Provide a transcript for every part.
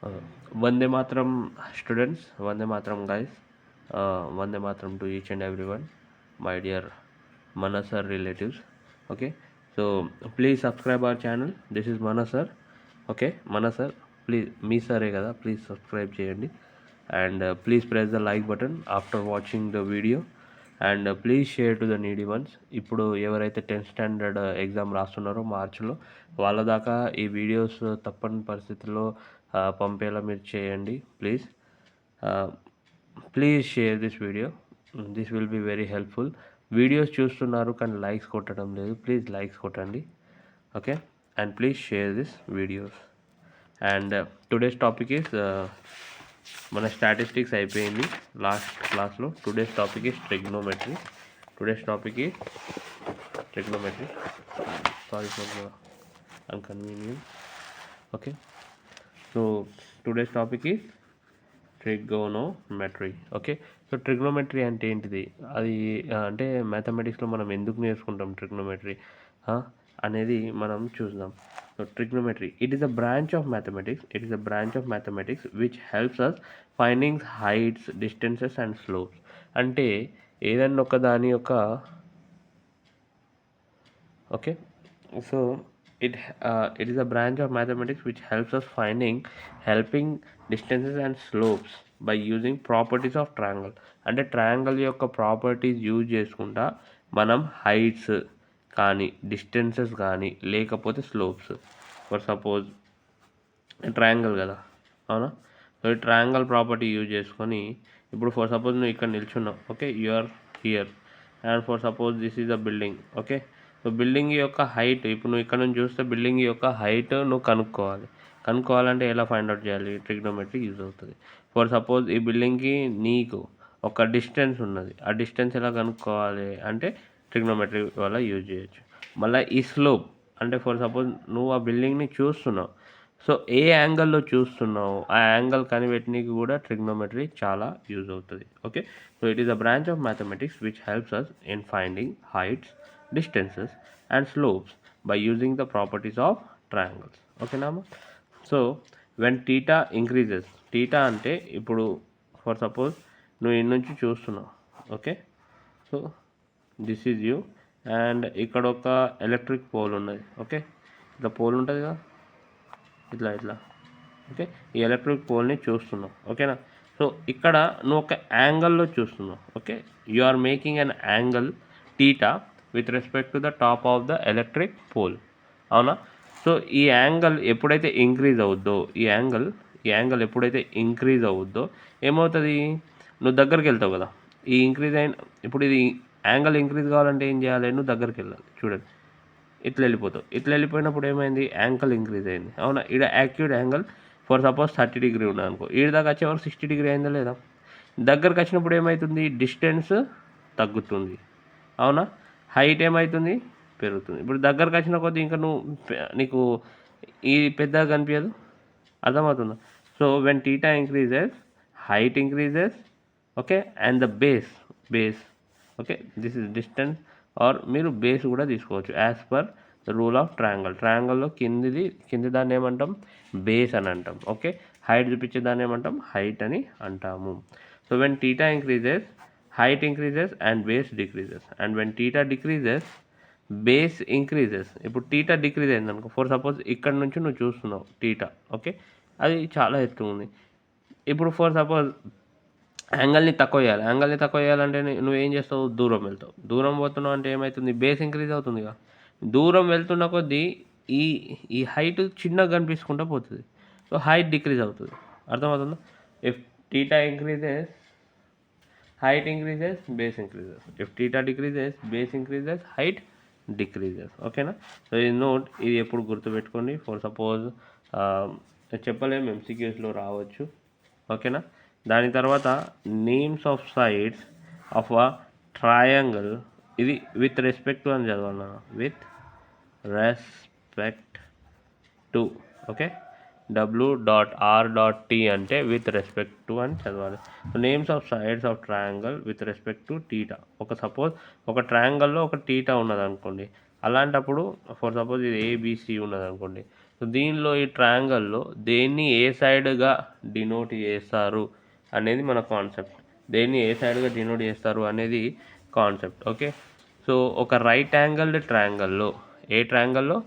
Uh, Vande Mataram students, Vande Mataram guys, Vande Mataram to each and everyone, my dear Manasar relatives. Okay, so please subscribe our channel. This is Manasar. Okay, Manasar, please, me sir kada, please subscribe cheyandi and please press the like button after watching the video and please share to the needy once. ఇప్పుడు ఎవరైతే 10th standard exam రాస్తున్నారో మార్చ్లో వాళ్ళ దాకా ఈ videos తప్పని పరిస్థితుల్లో పంపేలా మీరు చేయండి please. Please share this video, this will be very helpful. Videos చూస్తున్నారు కానీ లైక్స్ కొట్టడం లేదు, ప్లీజ్ లైక్స్ కొట్టండి. Okay, and please share this videos. And today's topic is మన స్టాటిస్టిక్స్ అయిపోయింది లాస్ట్ క్లాస్లో. Today's topic is trigonometry. Today's topic is trigonometry. Sorry for the inconvenience. Okay, so today's topic is trigonometry. Okay, so trigonometry అంటే ఏంటిది, అది అంటే మ్యాథమెటిక్స్లో మనం ఎందుకు నేర్చుకుంటాం ట్రిగ్నోమెట్రీ అనేది మనం చూద్దాం. So trigonometry, it is a branch of mathematics. It is a branch of mathematics which helps us finding heights, distances and slopes. అంటే ఏదన్నా ఒక దాని యొక్క okay, so it is a branch of mathematics which helps us helping distances and slopes by using properties of triangle. అంటే triangle యొక్క properties use చేసుకుంటా మనం heights కానీ డిస్టెన్సెస్ కానీ లేకపోతే స్లోప్స్, ఫర్ సపోజ్ ట్రయాంగిల్ కదా, అవునా. సో ఈ ట్రయాంగిల్ ప్రాపర్టీ యూజ్ చేసుకొని ఇప్పుడు ఫర్ సపోజ్ నువ్వు ఇక్కడ నిల్చున్నావు, okay, you are here and for suppose this is a building. Okay, so building యొక్క హైట్, ఇప్పుడు నువ్వు ఇక్కడ నుంచి చూస్తే బిల్డింగ్ యొక్క హైట్ నువ్వు కనుక్కోవాలంటే ఎలా ఫైండ్ అవుట్ చేయాలి, ట్రిగ్నోమెట్రీ యూజ్ అవుతుంది. ఫర్ సపోజ్ ఈ బిల్డింగ్కి నీకు ఒక డిస్టెన్స్ ఉన్నది, ఆ డిస్టెన్స్ ఎలా కనుక్కోవాలి అంటే ట్రిగ్నోమెట్రీ వల్ల యూజ్ చేయొచ్చు. మళ్ళీ ఈ స్లోప్ అంటే ఫర్ సపోజ్ నువ్వు ఆ బిల్డింగ్ని చూస్తున్నావు, సో ఏ యాంగిల్లో చూస్తున్నావు ఆ యాంగిల్ కనిపెట్టడానికి కూడా ట్రిగ్నోమెట్రీ చాలా యూజ్ అవుతుంది. Okay, so it is a branch of mathematics which helps us in finding heights, distances and slopes by using the properties of triangles. Okay now, so when theta increases, theta అంటే ఇప్పుడు for suppose నువ్వు ఇన్ని నుంచి చూస్తున్నావు, okay, so this is you and ఇక్కడ ఒక electric pole ఉన్నది. Okay, ఇట్లా పోల్ ఉంటుంది కదా, ఇట్లా ఓకే, ఈ ఎలక్ట్రిక్ పోల్ని చూస్తున్నావు. ఓకేనా, సో ఇక్కడ నువ్వు ఒక యాంగిల్లో చూస్తున్నావు. Okay, you are making an angle theta with respect to the top of the electric pole, అవునా. సో ఈ యాంగిల్ ఎప్పుడైతే ఇంక్రీజ్ అవుద్దో, ఈ యాంగిల్ ఎప్పుడైతే ఇంక్రీజ్ అవుద్దో ఏమవుతుంది, నువ్వు దగ్గరికి వెళ్తావు కదా, ఈ ఇంక్రీజ్ అయిన ఇప్పుడు ఇది యాంగిల్ ఇంక్రీజ్ కావాలంటే ఏం చేయాలి, నువ్వు దగ్గరికి వెళ్ళాలి. చూడండి, ఇట్లా వెళ్ళిపోతావు, ఇట్లా వెళ్ళిపోయినప్పుడు ఏమైంది, యాంగిల్ ఇంక్రీజ్ అయింది, అవునా. ఇక్కడ acute angle for suppose 30 degree ఉన్నది అనుకో, ఈడ దాకా వచ్చేవారు 60 డిగ్రీ అయిందా లేదా. దగ్గరకు వచ్చినప్పుడు ఏమవుతుంది, డిస్టెన్స్ తగ్గుతుంది, అవునా. హైట్ ఏమవుతుంది, పెరుగుతుంది. ఇప్పుడు దగ్గరకు వచ్చిన కొద్దీ ఇంకా నీకు ఈ పెద్దగా కనిపించదు, అర్థమవుతుందా. So when theta increases, height increases, okay, and the base okay, this is distance or మీరు బేస్ కూడా తీసుకోవచ్చు as per the rule of ట్రయాంగల్లో కింది దాన్ని ఏమంటాం, బేస్ అని అంటాం. ఓకే, హైట్ చూపించే దాన్ని ఏమంటాం, హైట్ అని అంటాము. So when theta increases, height increases and base decreases, and when theta decreases base increases. ఇప్పుడు టీటా డిక్రీజ్ అయింది అనుకో, ఫర్ సపోజ్ ఇక్కడ నుంచి నువ్వు చూస్తున్నావు టీటా, ఓకే, అది చాలా ఎత్తు ఉంది. ఇప్పుడు ఫర్ సపోజ్ యాంగిల్ని తక్కువ చేయాలంటే నువ్వేం చేస్తావు, దూరం పోతున్నావు అంటే ఏమవుతుంది, బేస్ ఇంక్రీజ్ అవుతుంది కదా. దూరం వెళ్తున్న కొద్దీ ఈ హైట్ చిన్నగా కనిపించుకుంటూ పోతుంది, సో హైట్ డిక్రీజ్ అవుతుంది, అర్థమవుతుందా. If theta increases, height increases, base increases. If theta decreases, base increases, height decreases. ఓకేనా, సో ఈ నోట్ ఇది ఎప్పుడు గుర్తుపెట్టుకోండి. ఫర్ సపోజ్ చెప్పలేము, ఎంసీక్యూస్లో రావచ్చు. ఓకేనా, దాని తర్వాత names of sides of a triangle, ఇది విత్ రెస్పెక్ట్ టు అని చదవాలి, with respect to. Okay, w.r.t అంటే విత్ రెస్పెక్ట్ టు అని చదవాలి. Names of sides of triangle with respect to theta. Suppose ఒక ట్రయాంగిల్లో ఒక టీటా ఉన్నది అనుకోండి, అలాంటప్పుడు ఫర్ సపోజ్ ఇది ఏబిసి ఉన్నది అనుకోండి, సో దీనిలో ఈ ట్రయాంగల్లో దేన్ని ఏ సైడ్గా డినోట్ చేస్తారు అనేది మన కాన్సెప్ట్. దేన్ని ఏ సైడ్గా డినోట్ చేస్తారు అనేది కాన్సెప్ట్. ఓకే, సో ఒక రైట్ యాంగిల్డ్ ట్రయాంగల్లో, ఏ ట్రయాంగల్లో?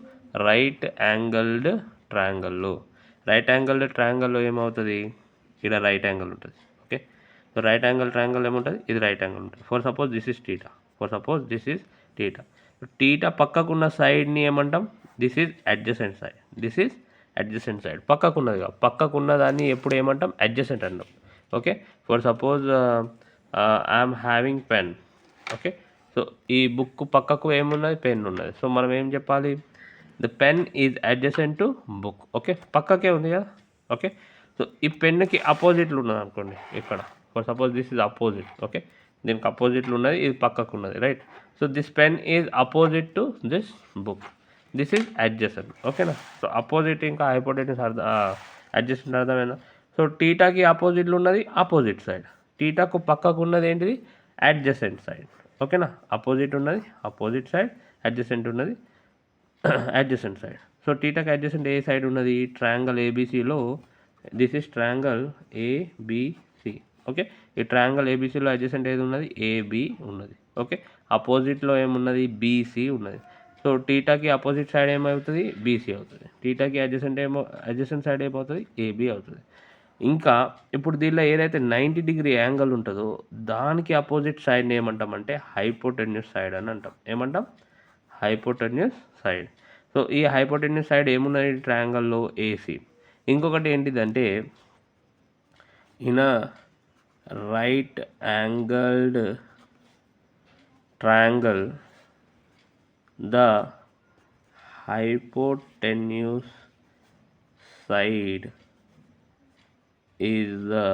రైట్ యాంగిల్డ్ ట్రయాంగల్లో. రైట్ యాంగిల్డ్ ట్రయాంగల్లో ఏమవుతుంది? ఇక్కడ రైట్ యాంగిల్ ఉంటుంది. Okay, so right angle triangle ఏముంటుంది? ఇది రైట్ యాంగిల్ ఉంటుంది. For suppose this is theta. Theta పక్కకున్న సైడ్ని ఏమంటాం? This is adjacent side. పక్కకున్నదిగా, పక్కకున్న దాన్ని ఎప్పుడు ఏమంటాం? అడ్జసెంట్ అంటాం. Okay, for suppose I'm having pen. Okay, so ఈ బుక్ పక్కకు ఏమున్నది? పెన్ ఉన్నది. సో మనం ఏం చెప్పాలి? The pen is adjacent to book. Okay, పక్కకే ఉంది కదా. ఓకే, సో ఈ పెన్నుకి అపోజిట్లు ఉన్నది అనుకోండి ఇక్కడ. For suppose this is opposite. Okay, దీనికి అపోజిట్లు ఉన్నది, ఇది పక్కకు ఉన్నది, right. So this pen is opposite to this book. This is adjacent. ఓకేనా? సో అపోజిట్ ఇంకా హైపోటెన్యూస్ అడ్జసెంట్ అర్థమైనా? సో టీటాకి అపోజిట్లు ఉన్నది అపోజిట్ సైడ్, టీటాకు పక్కకు ఉన్నది ఏంటిది? Adjacent side. ఓకేనా? అపోజిట్ ఉన్నది అపోజిట్ సైడ్, అడ్జసెంట్ ఉన్నది అడ్జసెంట్ సైడ్. సో టీటాకి అడ్జసెంట్ ఏ సైడ్ ఉన్నది? ట్రయాంగల్ ఏబీసీలో this is triangle ABC. Okay, ఈ ట్రయాంగల్ ఏబీసీలో అడ్జసెంట్ ఏది ఉన్నది? ఏబి ఉన్నది. ఓకే, అపోజిట్లో ఏమున్నది? బీసీ ఉన్నది. సో టీటాకి అపోజిట్ సైడ్ ఏమవుతుంది? బీసీ అవుతుంది. టీటాకి అడ్జసెంట్ సైడ్ ఏమవుతుంది? ఏబి అవుతుంది. ఇంకా ఇప్పుడు దీనిలో ఏదైతే 90 డిగ్రీ యాంగిల్ ఉంటుందో దానికి అపోజిట్ సైడ్ని ఏమంటామంటే హైపోటెన్యూస్ సైడ్ అని అంటాం. ఏమంటాం? Hypotenuse side. సో ఈ హైపోటెన్యూస్ సైడ్ ఏమున్నది ట్రయాంగల్లో? ఏసీ. ఇంకొకటి ఏంటిదంటే in right angled triangle the hypotenuse side is the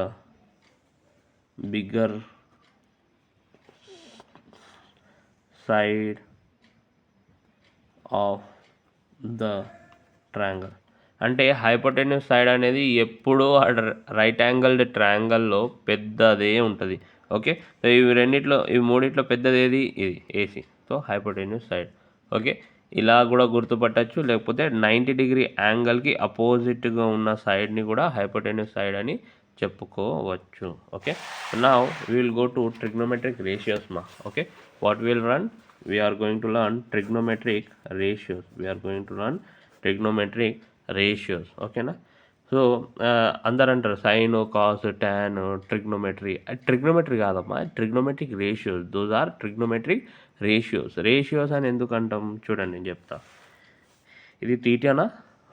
bigger side of the triangle. అంటే హైపోటెన్యూస్ సైడ్ అనేది ఎప్పుడూ రైట్ యాంగిల్డ్ ట్రయాంగల్లో పెద్దదే ఉంటుంది. ఓకే, సో ఇవి మూడిట్లో పెద్దది ఏది? ఇది AC. So hypotenuse side. Okay, ఇలా కూడా గుర్తుపట్టచ్చు. లేకపోతే 90 డిగ్రీ యాంగిల్కి అపోజిట్గా ఉన్న సైడ్ని కూడా హైపోటెన్యూస్ సైడ్ అని చెప్పుకోవచ్చు. Okay, now we will go to trigonometric ratios మా. Okay, what will run? We're going to learn trigonometric ratios. ఓకేనా? సో అందరు అంటారు సైన్, కాస్, టాన్, ట్రిగ్నోమెట్రీ కాదమ్మా, trigonometric ratios. Those are trigonometric ratios అని ఎందుకు అంటాం? చూడండి నేను చెప్తా. ఇది థీటానా?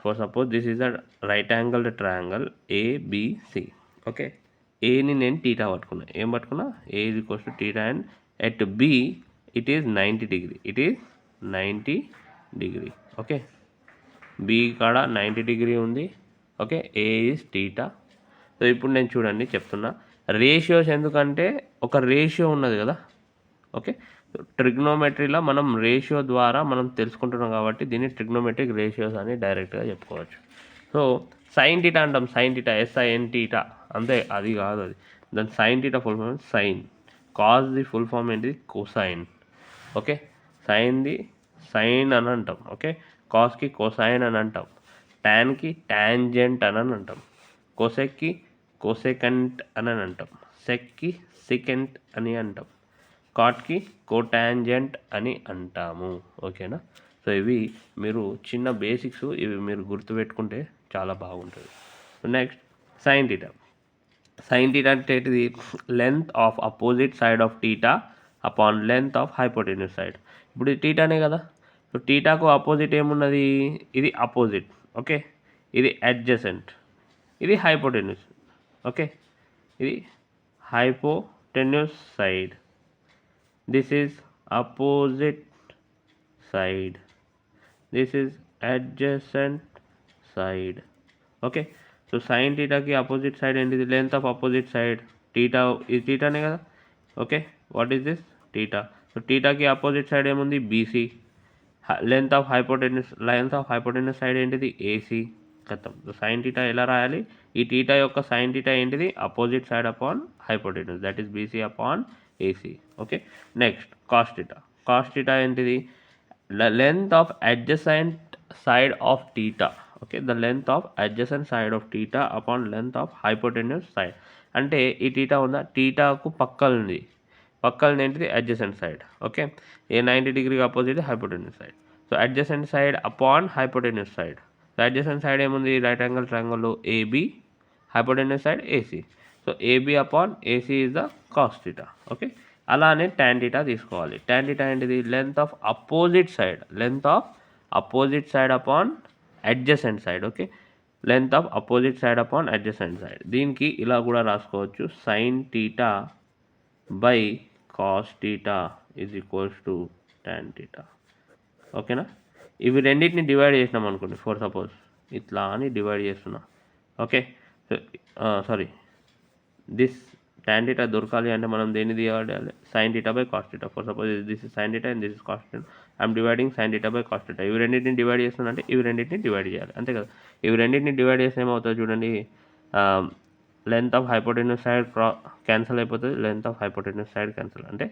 For suppose this is a right angled triangle ABC. Okay, ఏని నేను టీటా పట్టుకున్నా. ఏం పట్టుకున్నా? A is equals to theta and at B it is 90 degree. Okay, B కాడ 90 డిగ్రీ ఉంది. Okay, A is theta. So ఇప్పుడు నేను చూడండి చెప్తున్నా రేషియోస్. ఎందుకంటే ఒక రేషియో ఉన్నది కదా. ఓకే, ట్రిగ్నోమెట్రీలో మనం రేషియో ద్వారా మనం తెలుసుకుంటున్నాం కాబట్టి దీన్ని ట్రిగ్నోమెట్రిక్ రేషియోస్ అని డైరెక్ట్గా చెప్పుకోవచ్చు. సో సైన్ టీటా అంటాం. సైన్ టీటా SIN టీటా అంతే, అది కాదు. అది దాని sine theta full form sine. Cos the full form ఏంటిది? కోసైన్. ఓకే, సైన్ది సైన్ అని అంటాం. ఓకే, కాస్కి కోసైన్ అని అంటాం. టాన్కి టాంజెంట్ అని అంటాం. కోసెక్కి కోసెకంట్ అని అంటాం. సెక్కి సికెంట్ అని అంటాం. కాట్కి కోటాంజెంట్ అని అంటాము. ఓకేనా? సో ఇవి మీరు చిన్న బేసిక్స్, ఇవి మీరు గుర్తుపెట్టుకుంటే చాలా బాగుంటుంది. Next sine theta. Sine theta అంటే ఏంటిది? Length of opposite side of theta upon length of hypotenuse side. ఇప్పుడు ఇది టీటానే కదా. సో టీటాకు అపోజిట్ ఏమున్నది? ఇది అపోజిట్. ఓకే, ఇది అడ్జసెంట్, ఇది హైపోటెన్యూస్. ఓకే, ఇది hypotenuse side. This is opposite side. This is adjacent side. Okay, so sine టీటాకి అపోజిట్ సైడ్ ఏంటిది? Length of opposite side. Theta ఇది టీటానే కదా. Okay, what is this? Theta. So టీటాకి opposite side ఏముంది? BC. Length of hypotenuse side ఏంటిది? AC. ఖతం. So sine theta ఎలా రాయాలి? ఈ టీటా యొక్క సైన్ టీటా ఏంటిది? Opposite side upon hypotenuse, that is BC upon AC. Okay, next cos theta. Cos theta ఏంటిది? Length of adjacent side of theta okay, the length of adjacent side of theta upon length of hypotenuse side. అంటే ఈ theta ఉందా, టీటాకు పక్కలుంది, పక్కన ఏంటిది adjacent side. Okay, ఏ 90 degree opposite hypotenuse side. So adjacent side upon hypotenuse side. So adjacent side ఏముంది, right angle triangle AB, hypotenuse side AC. So AB upon AC is the cos theta. Okay, అలానే tan theta తీసుకోవాలి. tan theta ఏంటిది, length of opposite side, length of opposite side upon adjacent side. Okay, length of opposite side upon adjacent side. దీనికి ఇలా కూడా రాసుకోవచ్చు, sine theta by cos theta is equals to tan theta. ఓకేనా, ఇవి రెండింటిని divide చేసినాం అనుకోండి, ఫర్ సపోజ్ ఇట్లా అని డివైడ్ చేస్తున్నా. Okay, sorry, this tan theta దొరకాలి అంటే మనం దేన్ని డివైడ్ చేయాలి, sign theta by cos theta. For suppose this is sine theta and this is cos theta, I'm dividing sign theta by cos theta. ఇవి రెండింటిని డివైడ్ చేస్తున్నా అంటే ఇవి రెండింటిని డివైడ్ చేయాలి, అంతే కదా. ఇవి రెండింటిని డివైడ్ చేస్తే ఏమవుతుంది చూడండి, length of hypotenuse side cancel అయిపోతుంది, length of hypotenuse side cancel, అంటే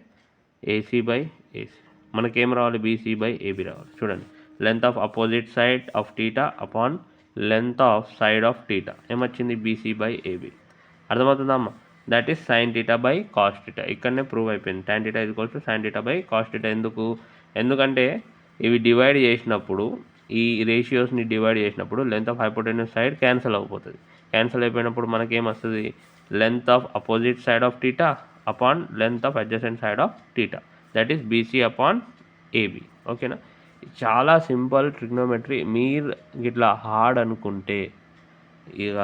ఏసీ బై ఏసీ. మనకేం రావాలి, బీసీ బై ఏబీ రావాలి. చూడండి, length of opposite side of theta upon length of side of theta ఏమొచ్చింది, బీసీ బై ఏబీ. అర్థమవుతుందా అమ్మ, that is sine theta by cos theta. ఇక్కడనే prove అయిపోయింది, tan theta is equals to sine theta by cos theta. ఎందుకంటే ఇవి divide చేసినప్పుడు, ఈ రేషియోస్ని divide చేసినప్పుడు length of hypotenuse side cancel అయిపోతుంది. క్యాన్సిల్ అయిపోయినప్పుడు మనకేమొస్తుంది, length of opposite side of theta upon length of adjacent side of theta, that is BC upon AB. ఓకేనా, చాలా సింపుల్ ట్రిగ్నోమెట్రీ. మీరు ఇట్లా హార్డ్ అనుకుంటే ఇక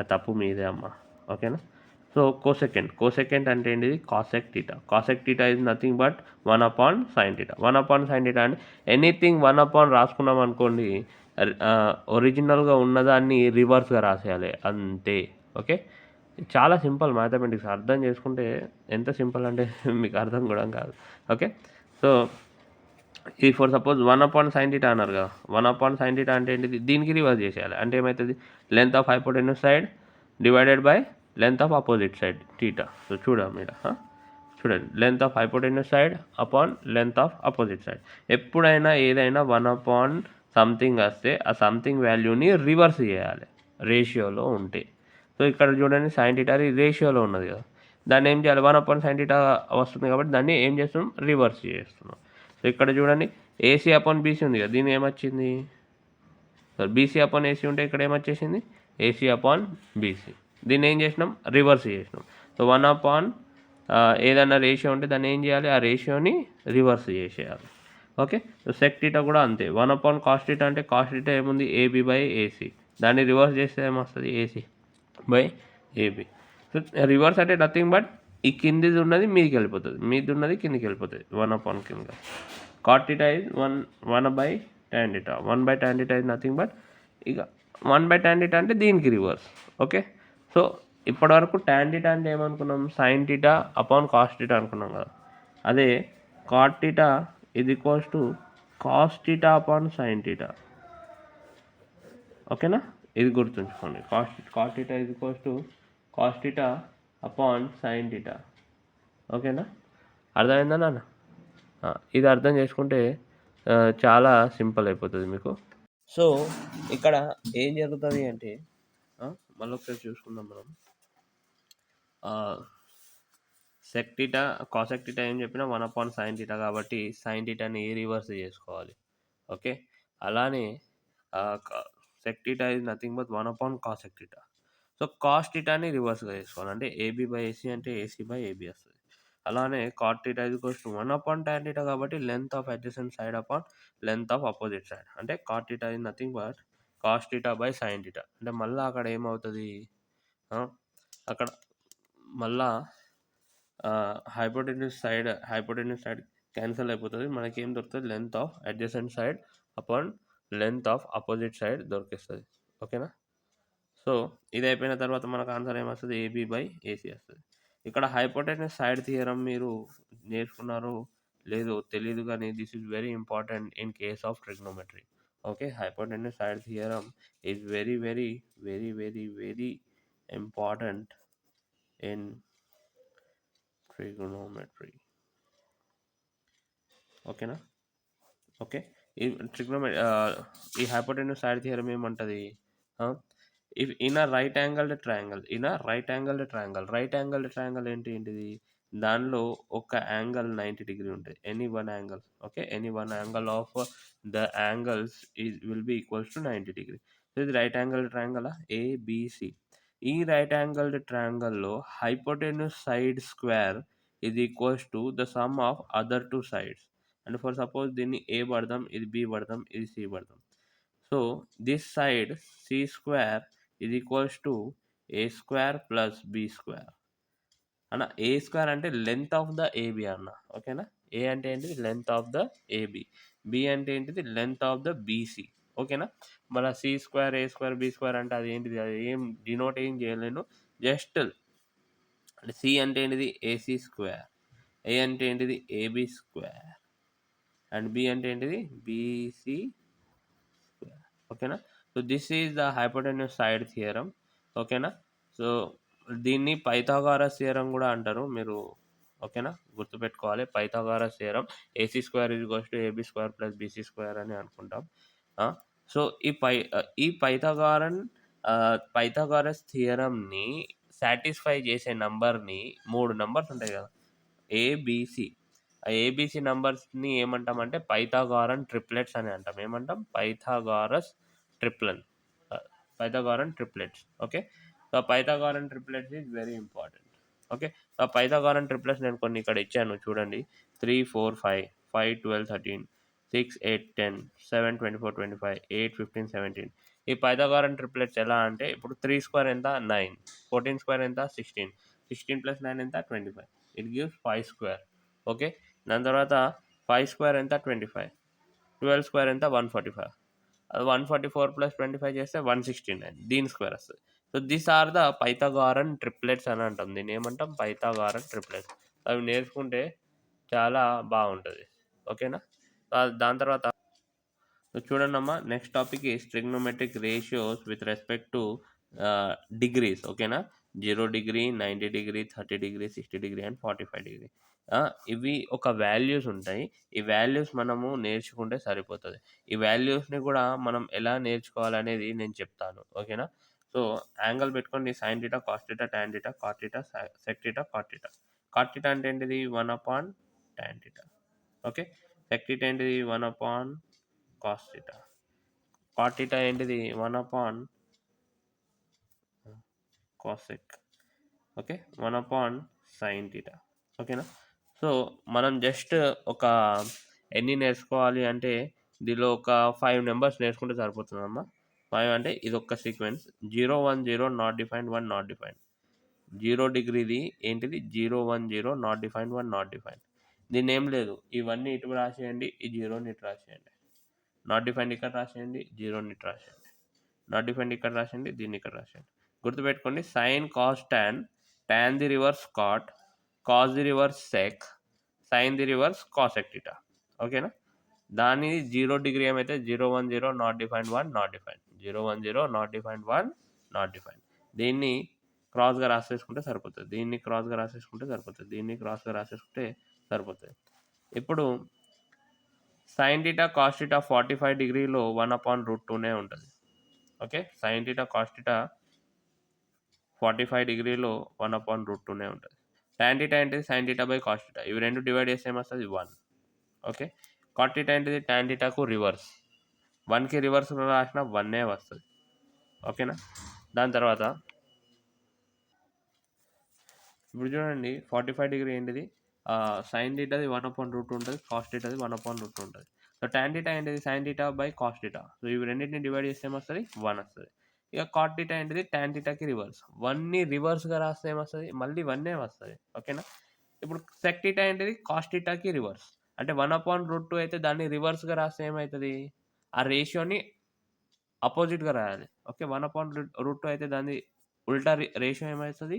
ఆ తప్పు మీదే అమ్మ. ఓకేనా, సో కోసెకెంట్ అంటే ఏంటిది, cosec theta. Cosec theta is nothing but 1/sin theta. 1/sin theta అంటే ఎనీథింగ్ 1 రాసుకున్నాం అనుకోండి, ఒరిజినల్గా ఉన్నదాన్ని రివర్స్గా రాసేయాలి అంతే. ఓకే, చాలా సింపుల్ మ్యాథమెటిక్స్, అర్థం చేసుకుంటే ఎంత సింపుల్ అంటే మీకు అర్థం కూడా కాదు. ఓకే, సో ఈ ఫర్ సపోజ్ 1/sin టీటా అన్నారు కదా, 1/sin టీటా అంటే ఏంటిది, దీనికి రివర్స్ చేసేయాలి. అంటే ఏమవుతుంది, length of hypotenuse side divided by length of opposite side theta. So చూడండి, length of hypotenuse side upon length of opposite side. ఎప్పుడైనా ఏదైనా 1/something వస్తే ఆ సంథింగ్ వాల్యూని రివర్స్ చేయాలి రేషియోలో ఉంటే. సో ఇక్కడ చూడండి, సైన్ టీటా రేషియోలో ఉన్నది కదా, దాన్ని ఏం చేయాలి, 1/sin టీటా వస్తుంది కాబట్టి దాన్ని ఏం చేస్తున్నాం, రివర్స్ చేస్తున్నాం. సో ఇక్కడ చూడండి, ఏసీ అపాన్ బీసీ ఉంది కదా, దీని ఏమొచ్చింది, బీసీ అపాన్ ఏసీ ఉంటే ఇక్కడ ఏమొచ్చేసింది, ఏసీ అపాన్ బీసీ. దీన్ని ఏం చేసినాం, రివర్స్ చేసినాం. సో 1/, ఏదైనా రేషియో ఉంటే దాన్ని ఏం చేయాలి, ఆ రేషియోని రివర్స్ చేసేయాలి. ఓకే, సో సెక్ టీటా కూడా అంతే. 1/cos టీటా అంటే కాస్ టీటా ఏముంది, ఏబీ బై ఏసీ. దాన్ని రివర్స్ చేస్తే ఏమొస్తుంది, AC by AB. So reverse అంటే నథింగ్ బట్ ఈ కిందిది ఉన్నది మీదికి వెళ్ళిపోతుంది, మీది ఉన్నది కిందికి వెళ్ళిపోతుంది, 1/, కింద. Cot theta is 1/tan theta. 1/tan theta is nothing but ఇక 1/tan టీటా అంటే దీనికి రివర్స్. ఓకే, సో ఇప్పటివరకు tan టీటా అంటే ఏమనుకున్నాం, sine theta upon cos theta అనుకున్నాం కదా. అదే కాట్ టీటా ఇది equals to cos theta upon sine theta. ఓకేనా, ఇది గుర్తుంచుకోండి, కాట్ టీటా ఇది equals to cos theta upon sine theta. ఓకేనా, అర్థమైందా నాన్న. ఇది అర్థం చేసుకుంటే చాలా సింపుల్ అయిపోతుంది మీకు. సో ఇక్కడ ఏం జరుగుతుంది అంటే, మళ్ళీ ఒకసారి చూసుకుందాం మనం. సెక్ టీటా కాసెక్ టీటా ఏం చెప్పినా 1/sin టీటా కాబట్టి సైన్ టీటాని రివర్స్ చేసుకోవాలి. ఓకే, అలానే sec theta is nothing but 1/cosec theta. So cos టీటాని రివర్స్గా చేసుకోవాలి, అంటే ఏబీ బై ఏసీ అంటే ఏసీ బై ఏబీ వస్తుంది. అలానే cot theta is equals to 1/tan theta కాబట్టి length of adjacent side upon length of opposite side, అంటే cot theta is nothing but cos theta by sine theta. అంటే మళ్ళీ అక్కడ ఏమవుతుంది, అక్కడ మళ్ళా హైపోటెన్యూస్ సైడ్ క్యాన్సిల్ అయిపోతుంది, మనకి ఏం దొరుకుతుంది, length of adjacent side upon length of opposite side దొరికిస్తుంది. ఓకేనా, సో ఇది అయిపోయిన తర్వాత మనకు ఆన్సర్ ఏమొస్తుంది, ఏబీ బై ఏసీ వస్తుంది. ఇక్కడ హైపోటెన్యూస్ సైడ్ థియరం మీరు నేర్చుకున్నారు లేదు తెలియదు, కానీ this is very important in case of trigonometry. Okay, hypotenuse side theorem is very very very very very important in trigonometry. ఓకేనా, ఓకే, ఈ ట్రిగ్నోమెట్రీ ఈ హైపోటెన్యూస్ సైడ్ థియరం ఏమంటది? If in a right angled triangle, right angled triangle ఏంటిది? దానిలో ఒక angle 90 degree ఉంటుంది. Any one angle, okay, any one angle of the angles will be equals to 90 degree. So ఇది right angled triangle ABC. ఈ right angled ట్రయాంగిల్లో hypotenuse side square is equals to the sum of other two sides. And for suppose దీన్ని A పడదాం, ఇది B పడదాం, ఇది C పడదాం. So this side C square is equals to A square plus B square అన్న. A square అంటే length of the AB అన్న, ఓకేనా. ఏ అంటే ఏంటిది? Length of the AB. B అంటే ఏంటిది? లెంత్ ఆఫ్ ద బీసీ, ఓకేనా. మన C square, A square, B square అంటే అది ఏంటిది? అది ఏం డినోట్ ఏం చేయలేను. జస్ట్ సి అంటే ఏంటిది? AC square. ఏ అంటే ఏంటిది? AB square. అండ్ బి అంటే ఏంటిది? బీసీ స్క్వేర్, ఓకేనా. So this is the hypotenuse side theorem, ఓకేనా. సో దీన్ని పైథాగరస్ థియరం కూడా అంటారు మీరు, ఓకేనా, గుర్తుపెట్టుకోవాలి. Pythagoras theorem AC square is equals to AB square plus BC square అని అనుకుంటాం. సో ఈ పైథాగరస్ థియరంని సాటిస్ఫై చేసే నంబర్ని 3 నంబర్స్ ఉంటాయి కదా, ఏబిసి. ఆ ఏబిసి నంబర్స్ని ఏమంటామంటే పైథాగరన్ ట్రిప్లెట్స్ అని అంటాం. ఏమంటాం? Pythagoras triplets, okay. So Pythagorean triplets is very important, okay. So Pythagorean triplets నేను కొన్ని ఇక్కడ ఇచ్చాను చూడండి. 3, 4, 5, 5, 12, 13, 6, 8, 10, 7, 24, 25, 8, 15, 17. ఈ పైథాగరన్ ట్రిప్లెట్స్ ఎలా అంటే, ఇప్పుడు 3 స్క్వేర్ ఎంత? 9, 14 స్క్వేర్ ఎంత? 16, 16 ప్లస్ 9 ఎంత? 25. It gives 5 square, okay. దాని తర్వాత 5 స్క్వేర్ ఎంత? 25, 12 స్క్వేర్ ఎంత? 145. అది 144 ప్లస్ 25 చేస్తే 169, దీని స్క్వేర్ వస్తుంది. So these are the Pythagorean triplets అని అంటాం. దీన్ని ఏమంటాం? Pythagorean triplets. అవి నేర్చుకుంటే చాలా బాగుంటుంది, ఓకేనా. దాని తర్వాత చూడండి అమ్మా, next topic is trigonometric ratios with respect to degrees, ఓకేనా. 0 degree, 90 degree, 30 degree, 60 degree and 45 degree. ఇవి ఒక వాల్యూస్ ఉంటాయి. ఈ వాల్యూస్ మనము నేర్చుకుంటే సరిపోతుంది. ఈ వాల్యూస్ని కూడా మనం ఎలా నేర్చుకోవాలనేది నేను చెప్తాను, ఓకేనా. సో యాంగిల్ పెట్టుకోండి. Sine theta, cos theta, tan theta, cot theta, sec theta, cot theta. Cot theta అంటే ఏంటిది? 1/tan theta, okay. Check theta ఏంటిది? 1/cos theta. కాట్ థీటా ఏంటిది? 1/cosec, okay. 1/sin థీటా, ఓకేనా. సో మనం జస్ట్ ఒక ఎన్ని నేర్చుకోవాలి అంటే, దీనిలో ఒక 5 నెంబర్స్ నేర్చుకుంటే సరిపోతుందమ్మా. 5 అంటే ఇది ఒక sequence. 0, 1, 0, not defined, 1 not defined. 0 డిగ్రీది ఏంటిది? 0, 1, 0, నాట్ డిఫైన్డ్, 1 నాట్ డిఫైన్డ్. దీన్ని ఏం లేదు, ఇవన్నీ ఇటు రాసేయండి, ఈ 0ని ఇటు రాసేయండి. నాట్ డిఫైన్డ్ ఇక్కడ రాసేయండి, 0ని ఇటు రాసేయండి. నాట్ డిఫైన్డ్ ఇక్కడ రాసేయండి, దీన్ని ఇక్కడ రాసేయండి. గుర్తుపెట్టుకోండి, sine, cos, tan, tan the reverse cot, cos the reverse sec, sine the reverse cosec theta, ఓకేనా. దాని 0 డిగ్రీ ఏమైతే 0, 1, 0, not defined, 1 not defined. 0, 1, 0, not defined, 1 not defined. దీన్ని క్రాస్గా రాసేసుకుంటే సరిపోతుంది, దీన్ని క్రాస్గా రాసేసుకుంటే సరిపోతుంది, దీన్ని క్రాస్గా రాసేసుకుంటే సరిపోతుంది. ఇప్పుడు సైన్ థీటా, కాస్ థీటా 45 డిగ్రీలో 1/√2నే ఉంటుంది, okay. Sine theta, cos theta 45 డిగ్రీలో 1/√2నే ఉంటుంది. టాన్ థీటా ఏంటిది? Sine theta by cos theta. ఇవి రెండు డివైడ్ చేస్తే ఏమొస్తుంది? 1, ఓకే. కాట్ థీటా ఏంటిది? టాన్ థీటాకు రివర్స్. 1కి రివర్స్ రాసిన 1ఏ వస్తుంది, ఓకేనా. దాని తర్వాత ఇప్పుడు చూడండి, 45 డిగ్రీ ఏంటిది? సైన్ థీటాది 1/√2 ఉంటుంది, కాస్ థీటాది 1/√2 ఉంటుంది. సో టాన్ థీటా ఏంటిది? Sine theta by cos theta. So ఇవి రెండింటిని డివైడ్ చేస్తే ఏమొస్తుంది? 1 వస్తుంది. ఇక కాట్ థీటా ఏంటిది? టాన్ థీటాకి రివర్స్. 1ని రివర్స్గా రాస్తే ఏమొస్తుంది? మళ్ళీ 1ఏ వస్తుంది, ఓకేనా. ఇప్పుడు సెక్ థీటా ఏంటిది? కాస్ థీటాకి రివర్స్. అంటే 1/√2 అయితే దాన్ని రివర్స్గా రాస్తే ఏమవుతుంది? ఆ రేషియోని అపోజిట్గా రాయాలి, ఓకే. 1/√2 అయితే దాన్ని ఉల్టా రేషియో ఏమవుతుంది?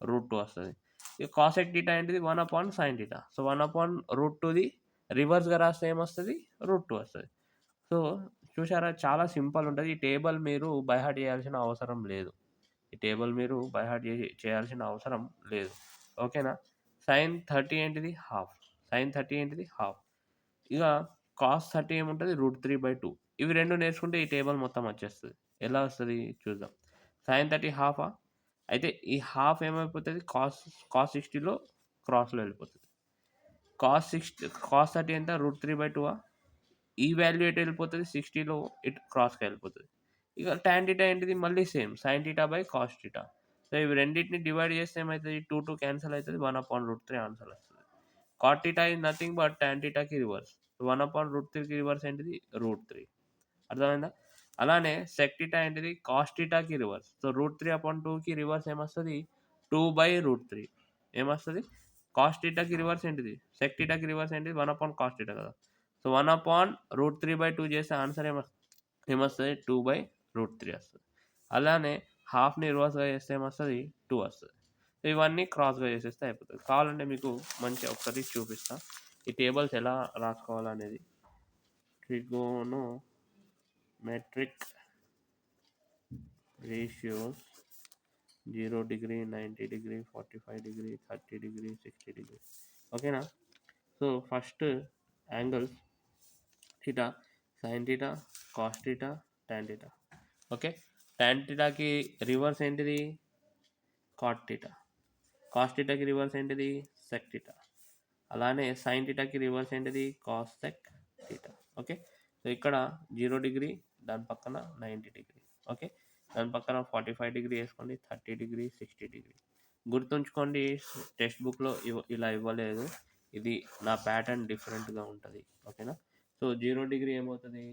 √2 వస్తుంది. ఇక కాసెక్ థీటా ఏంటిది? 1/sin theta. సో 1/√2ది రివర్స్గా రాస్తే ఏమొస్తుంది? √2 వస్తుంది. సో చూసారా, చాలా సింపుల్ ఉంటుంది. ఈ టేబుల్ మీరు బైహార్ట్ చేయాల్సిన అవసరం లేదు. చేయాల్సిన అవసరం లేదు, ఓకేనా. sin 30 ఏంటిది? హాఫ్. sin 30 ఏంటిది? హాఫ్. ఇక కాస్ 30 ఏముంటది √3/2. ఇవి 2 నేర్చుకుంటే ఈ టేబుల్ మొత్తం వచ్చేస్తది. ఎలా వస్తది చూద్దాం. sin 30 హాఫా? అయితే ఈ హాఫ్ ఏమైపోతది కాస్ 60లో క్రాస్‌లో వెళ్ళిపోతది. కాస్ 30 ఎంత √3/2 ఈ వాల్యూ ఎటు వెళ్ళిపోతది 60లో ఇటు క్రాస్‌గా వెళ్ళిపోతది. ఇక tan θ ఏంటిది మళ్ళీ సేమ్ sin θ/cos θ. సో ఇవి రెండిటిని డివైడ్ చేస్తే ఏమైతది 2 క్యాన్సల్ అయితది. 1/√3 ఆన్సర్ వస్తది. cot θ is nothing but tan θకి రివర్స్. 1/√3కి రివర్స్ ఏంటిది √3. అర్థమైందా? అలానే sec θ ఏంటిది cos θకి రివర్స్. సో √3/2కి రివర్స్ ఏమొస్తది 2/√3 ఏమొస్తది cos θకి రివర్స్ ఏంటిది sec θకి రివర్స్ ఏంటిది 1/cos θ కదా. సో 1/√3/2 చేస్తే ఆన్సర్ ఏమొస్తది 2/√3 వస్తుంది. అలానే హాఫ్ని రివర్స్గా చేస్తే ఏమొస్తుంది 2 వస్తుంది. ఇవన్నీ క్రాస్గా చేసేస్తే అయిపోతుంది. కావాలంటే మీకు మంచిగా ఒకసారి చూపిస్తా ఈ టేబుల్స్ ఎలా రాసుకోవాలనేది. Trigonometric ratios 0 degree 90 degree 45 degree 30 degree 60 degree ఓకేనా. So first angles theta sin θ cos θ tan θ. Okay, tan θకి రివర్స్ ఏంటిది cot θ, cos θకి రివర్స్ ఏంటిది sec θ. అలానే sin θకి రివర్స్ ఏంటిది cos sec θ. ఓకే, సో ఇక్కడ 0 డిగ్రీ దాని పక్కన 90 డిగ్రీ. ఓకే, దాని పక్కన 45 డిగ్రీ వేసుకోండి 30 డిగ్రీ 60 డిగ్రీ. గుర్తుంచుకోండి టెక్స్ట్ బుక్లో ఇలా ఇవ్వలేదు, ఇది నా ప్యాటర్న్ డిఫరెంట్గా ఉంటుంది. ఓకేనా. సో 0 డిగ్రీ ఏమవుతుంది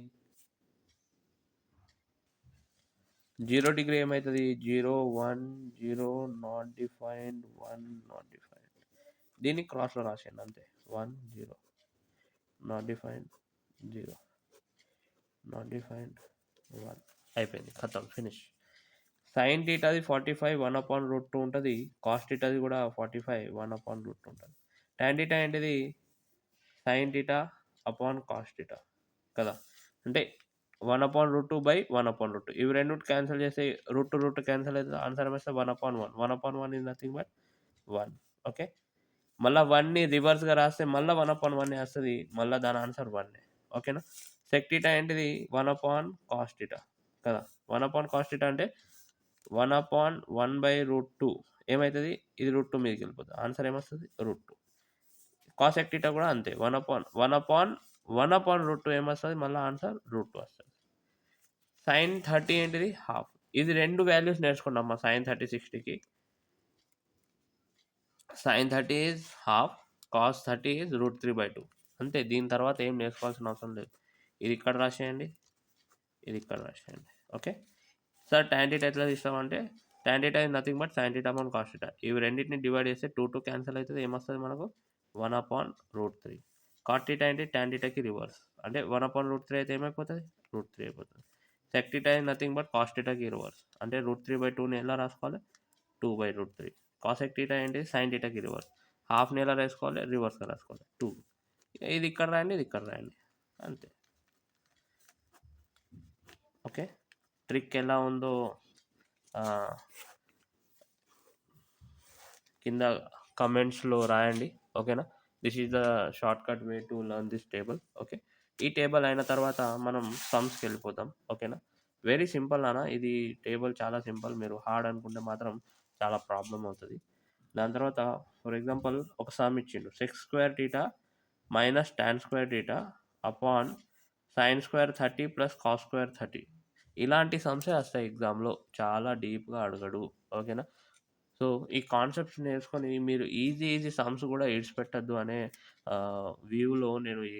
0 డిగ్రీ ఏమవుతుంది 0 1 0 నాట్ డిఫైన్డ్ 1 నాట్ డిఫైన్డ్. దీన్ని క్రాస్లో రాసేయండి అంతే. 1 0 నాట్ డిఫైన్డ్ 0 నాట్ డిఫైన్డ్ 1 అయిపోయింది ఖతం ఫినిష్. sin θది 45 1/√2 ఉంటుంది. cos θది కూడా 45 1/√2 ఉంటుంది. tan θ ఏంటిది sin θ/cos θ కదా. అంటే 1/√2/1/√2 ఇవి రెండు క్యాన్సిల్ చేస్తే రూట్ క్యాన్సిల్ అయితే ఆన్సర్ వస్తే 1/1. 1/1 ఈజ్ నథింగ్ బట్ 1. ఓకే, మళ్ళీ 1ని రివర్స్గా రాస్తే మళ్ళీ 1/1 వస్తుంది. మళ్ళీ దాని ఆన్సర్ 1. ఓకేనా. sec θ ఏంటిది 1/cos θ కదా. 1/cos θ అంటే 1/1/√2 ఏమవుతుంది ఇది √2 మీదకి వెళ్ళిపోతుంది. ఆన్సర్ ఏమొస్తుంది √2. cos sec θ కూడా అంతే 1/1/√2 ఏమొస్తుంది మళ్ళీ ఆన్సర్ √2 వస్తుంది. sin 30 ఏంటిది హాఫ్. ఇది రెండు వాల్యూస్ నేర్చుకున్నాం మా sin 30 60కి. sin 30 is half, cos 30 is √3/2 అంతే. దీని తర్వాత ఏం నేర్చుకోవాల్సిన అవసరం లేదు. ఇది ఇక్కడ రాసేయండి, ఇది ఇక్కడ రాసేయండి. ఓకే సార్ tan θ ఎట్లా తీస్తామంటే tan θ is nothing but sin θ/cos θ. ఇవి రెండింటిని డివైడ్ చేస్తే 2 క్యాన్సిల్ అవుతుంది. ఏమొస్తుంది మనకు 1/√3. cot θ ఏంటి tan θకి రివర్స్ అంటే 1/√3 అయితే ఏమైపోతుంది √3 అయిపోతుంది. sec θ is nothing but cos θకి రివర్స్ అంటే √3/2ని ఎలా రాసుకోవాలి 2/√3. cos sec θ ఏంటి sin θకి రివర్స్ హాఫ్ని ఎలా రాసుకోవాలి రివర్స్గా రాసుకోవాలి 2. ఇది ఇక్కడ రాయండి, ఇది ఇక్కడ రాయండి అంతే. ఓకే, ట్రిక్ ఎలా ఉందో కింద కమెంట్స్లో రాయండి. ఓకేనా. This is the short cut way to learn this table. Okay, ఈ టేబుల్ అయిన తర్వాత మనం సమ్స్కి వెళ్ళిపోతాం. ఓకేనా. వెరీ సింపుల్ అన్న, ఇది టేబుల్ చాలా సింపుల్. మీరు హార్డ్ అనుకుంటే మాత్రం చాలా ప్రాబ్లం అవుతుంది. దాని తర్వాత ఫర్ ఎగ్జాంపుల్ ఒక సమ్ ఇచ్చిండు sec² θ minus tan² θ upon sin² 30 plus cos² 30. ఇలాంటి సమ్సే వస్తాయి ఎగ్జామ్లో, చాలా డీప్గా అడగడు. ఓకేనా. సో ఈ కాన్సెప్ట్స్ నేర్చుకొని మీరు ఈజీ సమ్స్ కూడా ఇడిచిపెట్టద్దు అనే వ్యూలో నేను ఈ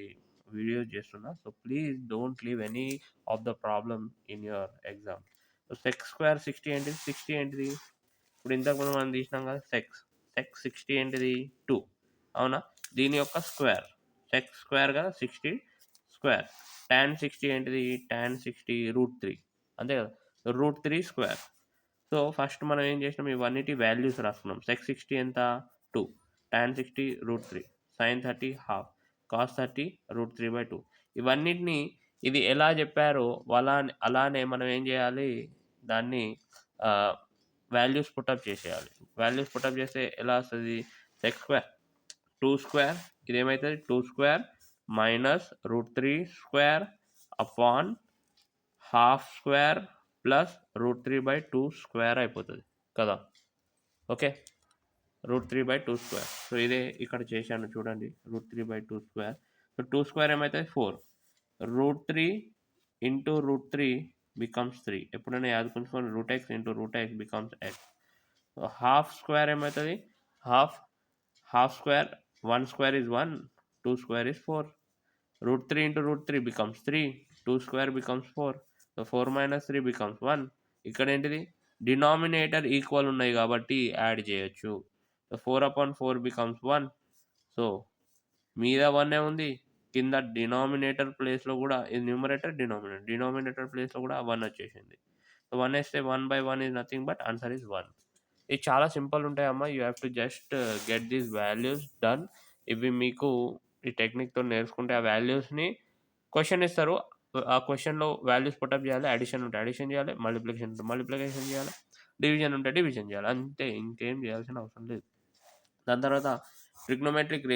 వీడియో చేస్తున్నా. So please don't leave any of the problem in your exam. sec² 60 ఏంటిది 60 ఏంటిది ఇప్పుడు ఇంతకుముందు మనం తీసినాం కదా sec 60 ఏంటిది 2 అవునా. దీని యొక్క స్క్వేర్ sec² కదా 60 స్క్వేర్. tan 60 ఏంటిది tan 60 √3 అంతే కదా √3². సో ఫస్ట్ మనం ఏం చేసినాం ఇవన్నిటి వాల్యూస్ రాసుకున్నాం. sec 60 ఎంత 2, tan 60 √3, sin 30 హాఫ్, cos 30 √3/2. ఇవన్నిటిని ఇది ఎలా చెప్పారో అలానే మనం ఏం చేయాలి దాన్ని వాల్యూస్ పుటప్ చేసేయాలి. వాల్యూస్ పుటప్ చేస్తే ఎలా వస్తుంది sec² 2² ఇది ఏమవుతుంది 2² minus root 3 square upon half square plus root 3/2 square అయిపోతుంది కదా. Okay, route 3/2 square. సో ఇదే ఇక్కడ చేశాను చూడండి, రూట్ 3/2 స్క్వేర్. సో 2 స్క్వేర్ ఏమవుతుంది 4. Root 3 into root 3 becomes 3. ఎప్పుడైనా యాదుకుంచుకొని root x into root x becomes x. So half square ఏమవుతుంది, half square, 1 square is 1, 2 square is 4. root 3 into root 3 becomes 3, 2 square becomes 4, so 4 minus 3 becomes 1. ఇక్కడ ఏంటిది, denominator equal ఉన్నాయి కాబట్టి add చేయొచ్చు. So 4/4 becomes 1. So మీద 1 ఉంది, కింద denominator ప్లేస్లో కూడా, ఇది న్యూమరేటర్ డినామినేటర్ ప్లేస్లో కూడా 1 వచ్చేసింది. సో 1 వేస్తే 1/1 is nothing but answer is 1. ఇది చాలా సింపుల్ ఉంటాయమ్మా. You have to just get these values done. ఇవి మీకు ఈ టెక్నిక్తో నేర్చుకుంటే ఆ వాల్యూస్ని క్వశ్చన్ ఇస్తారు, ఆ క్వశ్చన్లో వాల్యూస్ పుటప్ చేయాలి, అడిషన్ ఉంటే అడిషన్ చేయాలి, మల్టిప్లికేషన్ ఉంటే మల్టిప్లికేషన్ చేయాలి, డివిజన్ ఉంటే డివిజన్ చేయాలి, అంతే, ఇంకేం చేయాల్సిన అవసరం లేదు. దాని తర్వాత trigonometric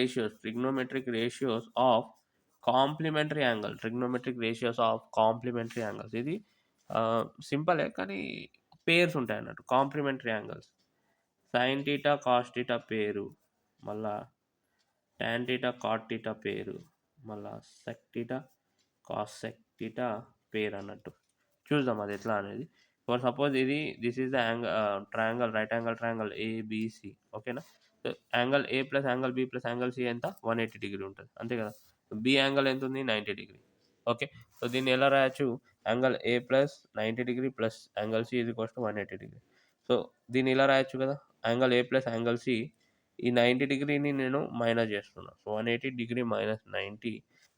ratios of complementary angles. ఇది సింపులే కానీ పేర్స్ ఉంటాయి అన్నట్టు. Complementary angles, sine theta cos theta pair, మళ్ళా tan theta cot theta pair, మళ్ళా sec theta cosec theta pair అన్నట్టు. చూద్దాం అది ఎట్లా అనేది. For suppose this is the triangle, right angle triangle ABC. ఓకేనా. So angle A plus angle B plus angle C ఎంత 180 degree ఉంటుంది, అంతే కదా. బి యాంగల్ ఎంత ఉంది 90 డిగ్రీ. ఓకే, సో దీన్ని ఎలా రాయొచ్చు, angle A plus 90 degree plus angle C is equals to 180 degree. So దీన్ని ఇలా రాయొచ్చు కదా, angle A plus angle C, ఈ 90 డిగ్రీని నేను మైనస్ చేస్తున్నా. So 180 degree minus 90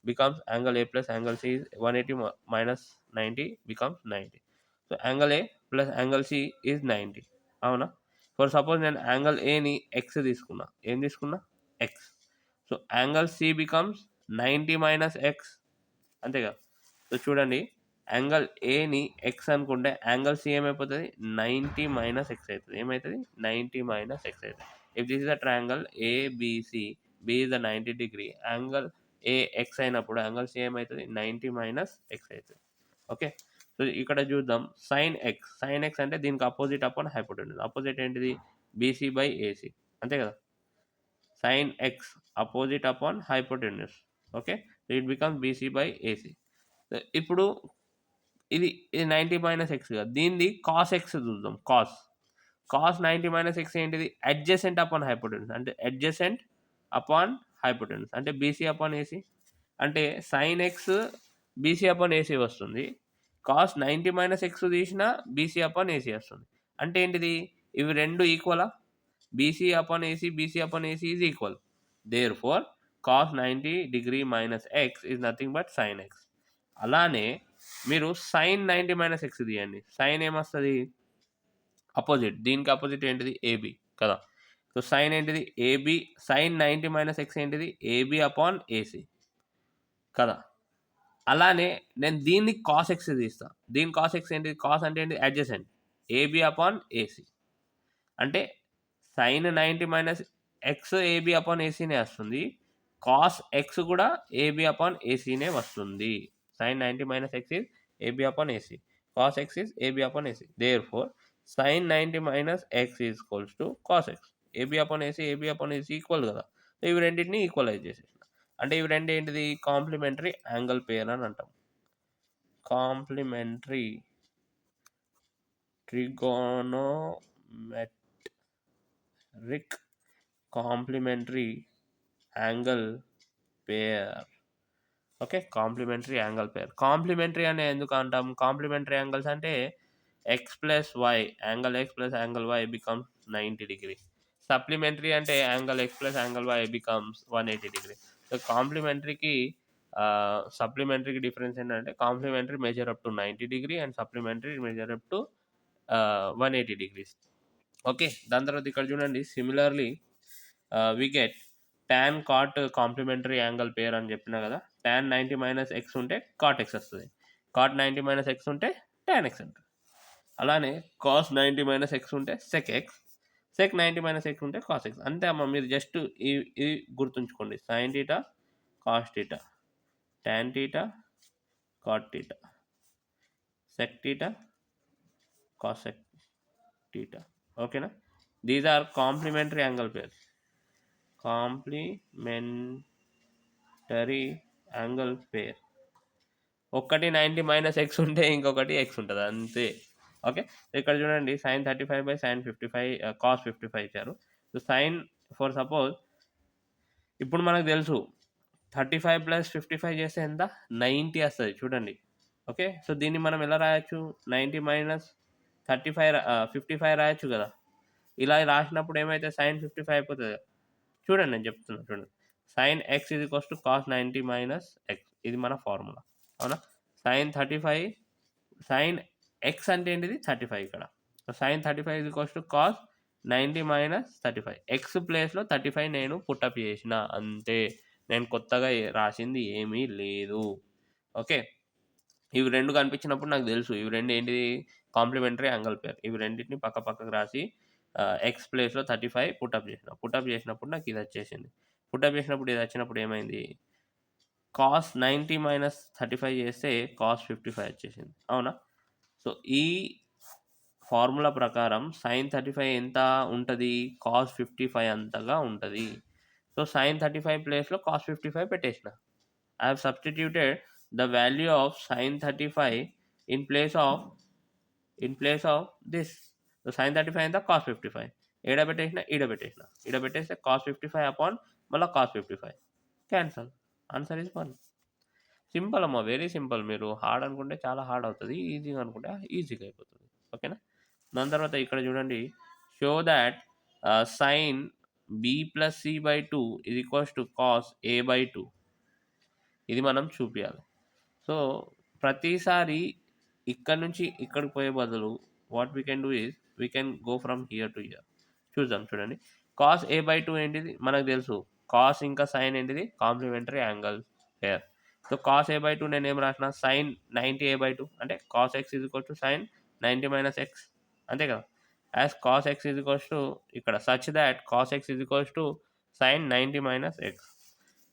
becomes angle A plus angle C, 180 minus 90 becomes 90. So angle A plus angle C is 90, అవునా. For suppose నేను యాంగల్ ఏని ఎక్స్ తీసుకున్నా, ఏం తీసుకున్నా X. So angle C becomes 90 minus X, అంతేగా. సో చూడండి, angle ఏని X అనుకుంటే యాంగల్ సి ఏమైపోతుంది 90 మైనస్ ఎక్స్ అవుతుంది. ఏమవుతుంది 90 మైనస్ ఎక్స్ అవుతుంది. If this is the triangle ABC, B is the 90 degree, angle A X అయినప్పుడు యాంగల్ సి ఏమవుతుంది 90 మైనస్ ఎక్స్ అవుతుంది. ఓకే, సో ఇక్కడ చూద్దాం సైన్ ఎక్స్ అంటే దీనికి అపోజిట్ అపాన్ హైపోటెన్యూస్. అపోజిట్ ఏంటిది బీసీ/ఏసీ, అంతే కదా. Sine x opposite upon hypotenuse. Okay, so it becomes BC AC. ఇప్పుడు ఇది 90 మైనస్ ఎక్స్ కదా, దీనిది కాస్ ఎక్స్ చూద్దాం. కాస్ 90 మైనస్ ఎక్స్ ఏంటిది, అడ్జసెంట్ అపాన్ హైపోటెన్యూస్, అంటే అడ్జసెంట్ అపాన్ హైపోటెన్యూస్ అంటే బీసీ అపాన్ ఏసీ. అంటే sine x BC upon AC వస్తుంది, కాస్ 90 మైనస్ ఎక్స్ తీసిన బీసీ అపాన్ ఏసీ వస్తుంది. అంటే ఏంటిది, ఇవి రెండు ఈక్వలా, BC upon AC is equal. Therefore cos 90 degree minus x is nothing but sign X. అలానే మీరు సైన్ 90 మైనస్ ఎక్స్ తీయండి, సైన్ ఏమొస్తుంది అపోజిట్, దీనికి అపోజిట్ ఏంటిది ఏబి కదా. సో సైన్ ఏంటిది ఏబి, సైన్ 90 మైనస్ ఎక్స్ ఏంటిది ఏబి అపాన్ ఏసీ కదా. అలానే నేను దీన్ని కాస్ ఎక్స్ తీస్తా, దీని కాస్ ఎక్స్ ఏంటిది, కాస్ అంటే ఏంటి అడ్జసెంట్, ఏబి అపాన్ ఏసీ. అంటే sine 90 minus x AB upon ఏసీనే వస్తుంది, కాస్ ఎక్స్ కూడా ఏబి అపాన్ ఏసీనే వస్తుంది. Sine 90 minus x is AB upon AC, cos x is AB upon AC. Therefore sine 90 minus x is equals to cos x. AB upon AC equal కదా. So ఇవి రెండింటిని equalise చేసేసిన, అంటే ఇవి రెండు ఏంటిది కాంప్లిమెంటరీ యాంగిల్ పేర్ అని అంటాం. Complementary trigonometric complementary angle pair. Okay, complementary angle pair. Complementary అనే ఎందుకు అంటాం, కాంప్లిమెంటరీ యాంగిల్స్ అంటే x plus y, angle x plus angle y becomes 90 degree. Supplementary అంటే angle x plus angle y becomes 180 degree. So కాంప్లిమెంటరీకి సప్లిమెంటరీకి difference ఏంటంటే complementary measure up to 90 degree and supplementary measure up to 180 degrees. Okay, దాని తర్వాత ఇక్కడ చూడండి, similarly we get tan cot complementary angle pair అని చెప్పినా కదా. tan 90 మైనస్ ఎక్స్ ఉంటే కాట్ ఎక్స్ వస్తుంది, కాట్ 90 మైనస్ ఎక్స్ ఉంటే tan ఎక్స్ ఉంటుంది. అలానే కాస్ 90 మైనస్ ఎక్స్ ఉంటే sec X, sec 90 minus X ఉంటే కాస్ ఎక్స్. అంతే అమ్మ, మీరు జస్ట్ ఇది గుర్తుంచుకోండి, sine theta cos theta tan theta cot theta, sec theta cosec theta. Okay na? These are complementary angle pairs. Complementary angle pair. ఒకటి 90 minus X ఉంటే ఇంకొకటి X ఉంటుంది అంతే. ఓకే, ఇక్కడ చూడండి sin 35/sin 55 cos 55 ఇచ్చారు. సో సైన్ ఫర్ సపోజ్ ఇప్పుడు మనకు తెలుసు 35 + 55 చేస్తే ఎంత 90 వస్తుంది చూడండి. ఓకే, సో దీన్ని మనం ఎలా రాయొచ్చు 90 - 35 55 రాయొచ్చు కదా. ఇలా రాసినప్పుడు ఏమైతే sin 55 అయిపోతుంది. చూడండి నేను చెప్తున్నాను చూడండి. sin x = cos 90 - x, ఇది మన ఫార్ములా అవునా. sin 35 sin x అంటే ఏంటిది 35 ఇక్కడ. sin 35 = cos 90 - 35. ఎక్స్ ప్లేస్లో 35 నేను పుట్టప్ చేసిన అంతే. నేను కొత్తగా రాసింది ఏమీ లేదు. ఓకే, ఇవి రెండు కనిపించినప్పుడు నాకు తెలుసు ఇవి రెండు ఏంటిది కాంప్లిమెంటరీ యాంగిల్ పేర్. ఇవి రెండింటిని పక్క పక్కకు రాసి ఎక్స్ ప్లేస్లో 35 పుట్టప్ చేసినప్పుడు నాకు ఇది వచ్చేసింది. పుట్టప్ చేసినప్పుడు ఇది వచ్చినప్పుడు ఏమైంది cos 90 - 35 చేస్తే cos 55 వచ్చేసింది అవునా. సో ఈ ఫార్ములా ప్రకారం sin 35 ఎంత ఉంటుంది cos 55 అంతగా ఉంటుంది. సో sin 35 ప్లేస్లో cos 55 పెట్టేసిన. I have substituted the value of sin 35 in place of this. So sin 35 ఎంత cos 55 ఈడ పెట్టేసిన cos 55 upon మళ్ళీ cos 55 cancel. Answer is 1. Simple అమ్మా, వెరీ సింపుల్. మీరు హార్డ్ అనుకుంటే చాలా హార్డ్ అవుతుంది, ఈజీగా అనుకుంటే ఈజీగా అయిపోతుంది. ఓకేనా. దాని తర్వాత ఇక్కడ చూడండి, show that sin b+c/2 = cos a/2. ఇది మనం చూపించాలి. సో ప్రతిసారి ఇక్కడ నుంచి ఇక్కడికి పోయే బదులు what we can do is we can go from here to hear. చూద్దాం చూడండి. cos a/2 ఏంటిది మనకు తెలుసు. cos ఇంకా sin ఏంటిది కాంప్లిమెంటరీ యాంగిల్ పేర్. సో cos a/2 నేను ఏం రాసిన sin 90 a/2 అంటే cos x = sin 90 - x అంతే కదా. యాజ్ cos x ఇక్కడ such that cos x = sin 90 - x.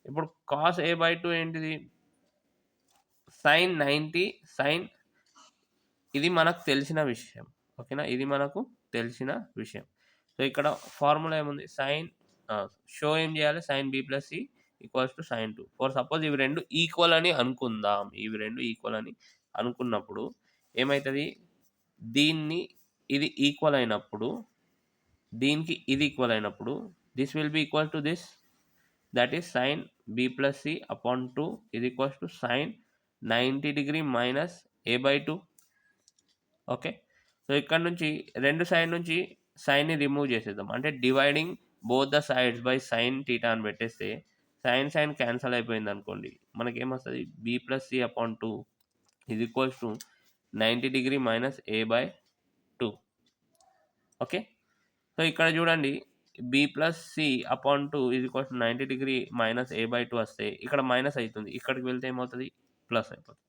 ఇప్పుడు cos a/2 ఏంటిది sin 90 sin, ఇది మనకు తెలిసిన విషయం. ఓకేనా, ఇది మనకు తెలిసిన విషయం. సో ఇక్కడ ఫార్ములా ఏముంది sin షో ఏం చేయాలి sin b+c = sin 2. For suppose ఇవి రెండు ఈక్వల్ అని అనుకుందాం. అనుకున్నప్పుడు ఏమవుతుంది దీన్ని ఇది ఈక్వల్ అయినప్పుడు దీనికి ఇది ఈక్వల్ అయినప్పుడు this will be equal to this, that is sin b+c/2 = sin 90° - a/2. Okay, so ఇక్కడ నుంచి రెండు సైడ్ నుంచి సైన్ని రిమూవ్ చేసేద్దాం. అంటే dividing both the sides by sin θ అని పెట్టేస్తే sin క్యాన్సల్ అయిపోయింది అనుకోండి. మనకేమొస్తుంది b+c/2 = 90° - a/2. ఓకే, సో ఇక్కడ చూడండి b+c/2 = 90° - a/2 వస్తే ఇక్కడ మైనస్ అవుతుంది, ఇక్కడికి వెళ్తే ఏమవుతుంది ప్లస్ అయిపోతుంది.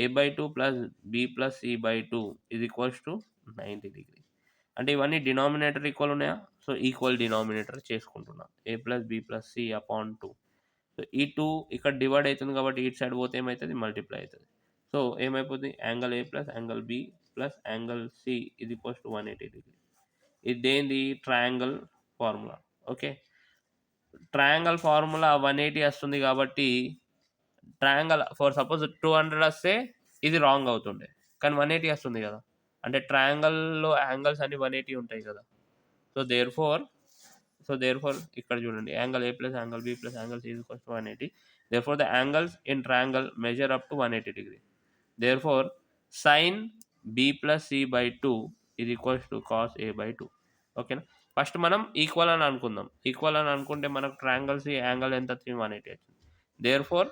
a/2 + b+c/2 = 90°. అంటే ఇవన్నీ డినామినేటర్ ఈక్వల్ ఉన్నాయా. సో ఈక్వల్ డినామినేటర్ చేసుకుంటున్నాం a + b+c/2. సో ఈ 2 ఇక్కడ డివైడ్ అవుతుంది కాబట్టి ఇటు సైడ్ పోతే ఏమవుతుంది మల్టిప్లై అవుతుంది. సో ఏమైపోతుంది angle a + angle b + angle c = 180°. ఇది దేంది triangle formula. Okay, triangle formula 180 వస్తుంది కాబట్టి ట్రయాంగిల్ ఫర్ సపోజ్ 200 వస్తే ఇది రాంగ్ అవుతుండే, కానీ 180 వస్తుంది కదా. అంటే ట్రయాంగిల్లో యాంగిల్స్ అన్ని 180 ఉంటాయి కదా. సో దేర్ ఫోర్ ఇక్కడ చూడండి angle a + angle b + angle c = 180. Therefore the angles in triangle measure up to 180°. Therefore sin b+c/2 = cos a/2. ఓకేనా. ఫస్ట్ మనం ఈక్వల్ అని అనుకుందాం. ఈక్వల్ అని అనుకుంటే మనకు ట్రయాంగిల్స్ యాంగిల్ ఎంత వచ్చింది 180 వచ్చింది. దేర్ ఫోర్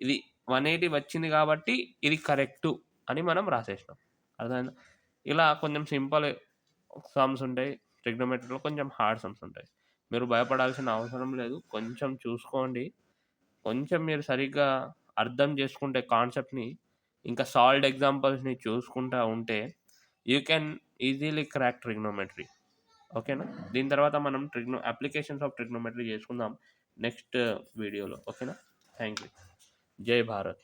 ఇది 180 వచ్చింది కాబట్టి ఇది కరెక్టు అని మనం రాసేసినాం. అర్థమైందా. ఇలా కొంచెం సింపుల్ సమ్స్ ఉంటాయి ట్రిగ్నోమెట్రీలో, కొంచెం హార్డ్ సమ్స్ ఉంటాయి. మీరు భయపడాల్సిన అవసరం లేదు. కొంచెం చూసుకోండి, కొంచెం మీరు సరిగ్గా అర్థం చేసుకుంటే కాన్సెప్ట్ని, ఇంకా సాల్వ్డ్ ఎగ్జాంపుల్స్ని చూసుకుంటూ ఉంటే you can easily crack trigonometry. ఓకేనా. దీని తర్వాత మనం అప్లికేషన్స్ ఆఫ్ ట్రిగ్నోమెట్రీ చేసుకుందాం నెక్స్ట్ వీడియోలో. ఓకేనా. Thank you. Jai Bharat.